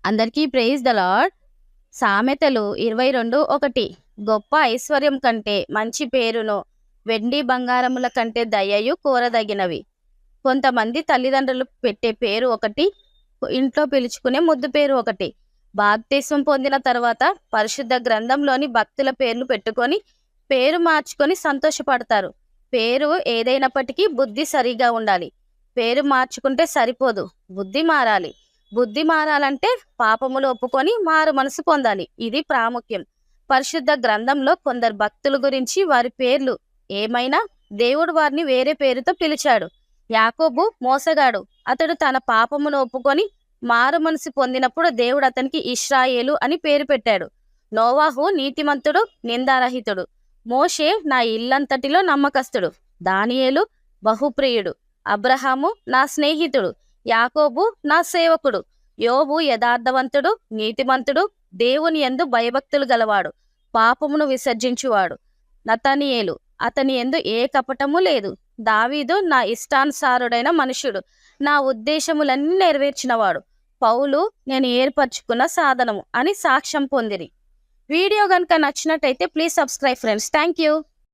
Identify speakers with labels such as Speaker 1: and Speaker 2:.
Speaker 1: అందరికీ praise the lord. సామెతలు 22:1 గొప్ప ఐశ్వర్యం కంటే మంచి పేరును వెండి బంగారముల కంటే దయయు కోరదగినవి. కొంతమంది తల్లిదండ్రులు పెట్టే పేరు ఒకటి, ఇంట్లో పిలుచుకునే ముద్దు పేరు ఒకటి. బాప్తిస్మం పొందిన తర్వాత పరిశుద్ధ గ్రంథంలోని భక్తుల పేర్లు పెట్టుకొని పేరు మార్చుకొని సంతోషపడతారు. పేరు ఏదైనప్పటికీ బుద్ధి సరిగా ఉండాలి. పేరు మార్చుకుంటే సరిపోదు, బుద్ధి మారాలి. బుద్ధి మారాలంటే పాపములు ఒప్పుకొని మారు మనసు పొందాలి. ఇది ప్రాముఖ్యం. పరిశుద్ధ గ్రంథంలో కొందరు భక్తుల గురించి వారి పేర్లు ఏమైనా దేవుడు వారిని వేరే పేరుతో పిలిచాడు. యాకోబు మోసగాడు. అతడు తన పాపమును ఒప్పుకొని మారు మనసు పొందినప్పుడు దేవుడు అతనికి ఇశ్రాయేలు అని పేరు పెట్టాడు. నోవాహు నీతిమంతుడు, నిందారహితుడు. మోషే నా ఇల్లంతటిలో నమ్మకస్తుడు. దానియేలు బహుప్రియుడు. అబ్రహాము నా స్నేహితుడు. యాకోబు నా సేవకుడు. యోబు యథార్థవంతుడు, నీతిమంతుడు, దేవుని యందు భయభక్తులు గలవాడు, పాపమును విసర్జించువాడు. నతనీయేలు అతని యందు ఏ కపటము లేదు. దావీదు నా ఇష్టానుసారుడైన మనుషుడు, నా ఉద్దేశములన్నీ నెరవేర్చినవాడు. పౌలు నేను ఏర్పరచుకున్న సాధనము అని సాక్ష్యం పొందిరి. వీడియో కనుక నచ్చినట్టయితే please subscribe friends. Thank you.